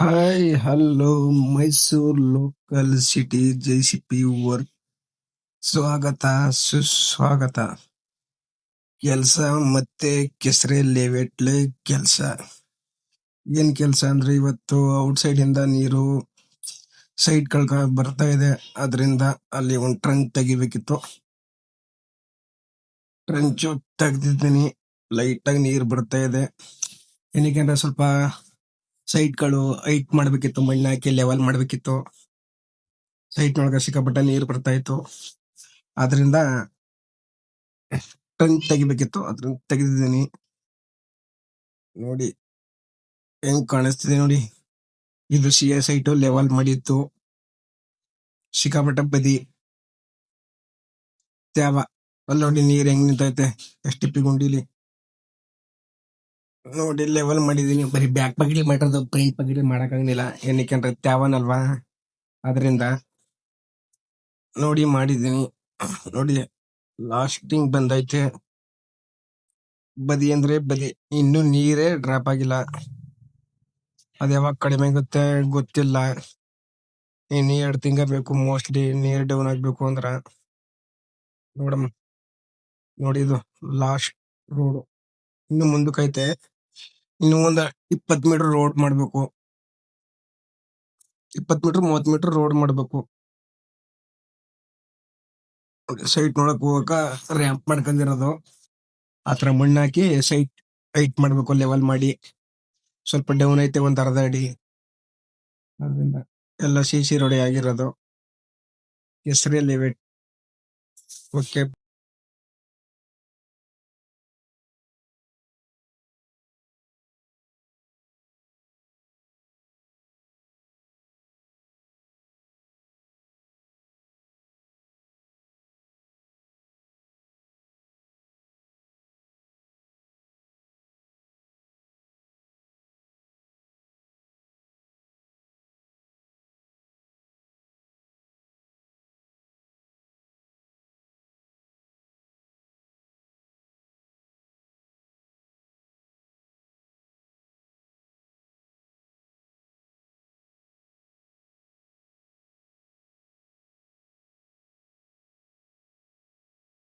Hi hello Mysuru local city JCB work ಸ್ವಾಗತ ಸುಸ್ವಾಗತ. ಕೆಲ್ಸ ಮತ್ತೆ ಕೆಸರೆ ಲೇಔಟ್ಲೆ ಕೆಲ್ಸ. ಏನ್ ಕೆಲ್ಸ ಅಂದ್ರೆ ಇವತ್ತು ಔಟ್ಸೈಡ್ ಇಂದ ನೀರು ಸೈಡ್ ಕಳ್ಕ ಬರ್ತಾ ಇದೆ. ಅದರಿಂದ ಅಲ್ಲಿ ಒಂದ್ ಟ್ರಂಕ್ ತೆಗಿಬೇಕಿತ್ತು. ಟ್ರಂಚು ತೆಗ್ದಿದ್ದೀನಿ. ಲೈಟ್ ಆಗಿ ನೀರ್ ಬರ್ತಾ ಇದೆ. ಏನಕ್ಕೆ ಸ್ವಲ್ಪ ಸೈಡ್ಗಳು ಹೈಟ್ ಮಾಡ್ಬೇಕಿತ್ತು, ಮಣ್ಣು ಹಾಕಿ ಲೆವೆಲ್ ಮಾಡ್ಬೇಕಿತ್ತು. ಸೈಟ್ ಒಳಗ ಸಿಕ್ಕಾಪಟ್ಟೆ ನೀರು ಬರ್ತಾ ಇತ್ತು. ಆದ್ರಿಂದ ಟ್ರಂಕ್ ತೆಗಿಬೇಕಿತ್ತು. ಅದ್ರಿಂದ ತೆಗೆದಿದ್ದೀನಿ. ನೋಡಿ ಹೆಂಗ್ ಕಾಣಿಸ್ತಿದೆ ನೋಡಿ. ಇದು ಸಿ ಎ ಸೈಟು ಲೆವೆಲ್ ಮಾಡಿತ್ತು. ಸಿಕ್ಕಾಪಟ್ಟೆ ಬದಿ ತ್ಯಾವ. ಅಲ್ಲಿ ನೋಡಿ ನೀರ್ ಹೆಂಗ್ ನಿಂತೈತೆ ಎಷ್ಟಿಪ್ಪಿ ಗುಂಡಿಲಿ. ನೋಡಿ ಲೆವೆಲ್ ಮಾಡಿದೀನಿ. ಬರೀ ಬ್ಯಾಕ್ ಪಗಿಲಿ ಮಾಡಿರೋದು, ಫ್ರಂಟ್ ಪಗಿಲಿ ಮಾಡಕ್ಕಾಗಿಲ್ಲ. ಏನಕ್ಕೆ ಅಂದ್ರೆ ತ್ಯಾವನಲ್ವಾ, ಅದರಿಂದ ನೋಡಿ ಮಾಡಿದೀನಿ. ನೋಡಿ ಲಾಸ್ಟಿಂಗ್ ಬಂದೈತೆ. ಬದಿ ಅಂದ್ರೆ ಬದಿ, ಇನ್ನು ನೀರೇ ಡ್ರಾಪ್ ಆಗಿಲ್ಲ. ಅದ್ ಯಾವಾಗ ಕಡಿಮೆ ಆಗುತ್ತೆ ಗೊತ್ತಿಲ್ಲ. ಇನ್ನು 2 ತಿಂಗಳ ಬೇಕು ಮೋಸ್ಟ್ಲಿ ನೀರ್ ಡೌನ್ ಆಗ್ಬೇಕು ಅಂದ್ರ. ನೋಡಮ್ಮ, ನೋಡಿ ಇದು ಲಾಸ್ಟ್ ರೋಡ್. ಇನ್ನು ಮುಂದಕ್ಕೈತೆ. ಇನ್ನು ಒಂದ್ 20 ಮೀಟರ್ ರೋಡ್ ಮಾಡ್ಬೇಕು. 20 ಮೀಟರ್ 30 ಮೀಟರ್ ರೋಡ್ ಮಾಡ್ಬೇಕು. ಸೈಟ್ ನೋಡಕ್ ಹೋಗಕ ರ್ಯಾಂಪ್ ಮಾಡ್ಕೊಂಡಿರೋದು. ಆತರ ಮಣ್ಣು ಹಾಕಿ ಸೈಟ್ ಹೈಟ್ ಮಾಡ್ಬೇಕು, ಲೆವೆಲ್ ಮಾಡಿ. ಸ್ವಲ್ಪ ಡೌನ್ ಐತೆ ಒಂದ್ ಅರ್ಧ ಅಡಿ. ಅದರಿಂದ ಎಲ್ಲ ಸಿ ರೋಡ್ ಆಗಿರೋದು. ಹೆಸರಲ್ಲಿ ಓಕೆ.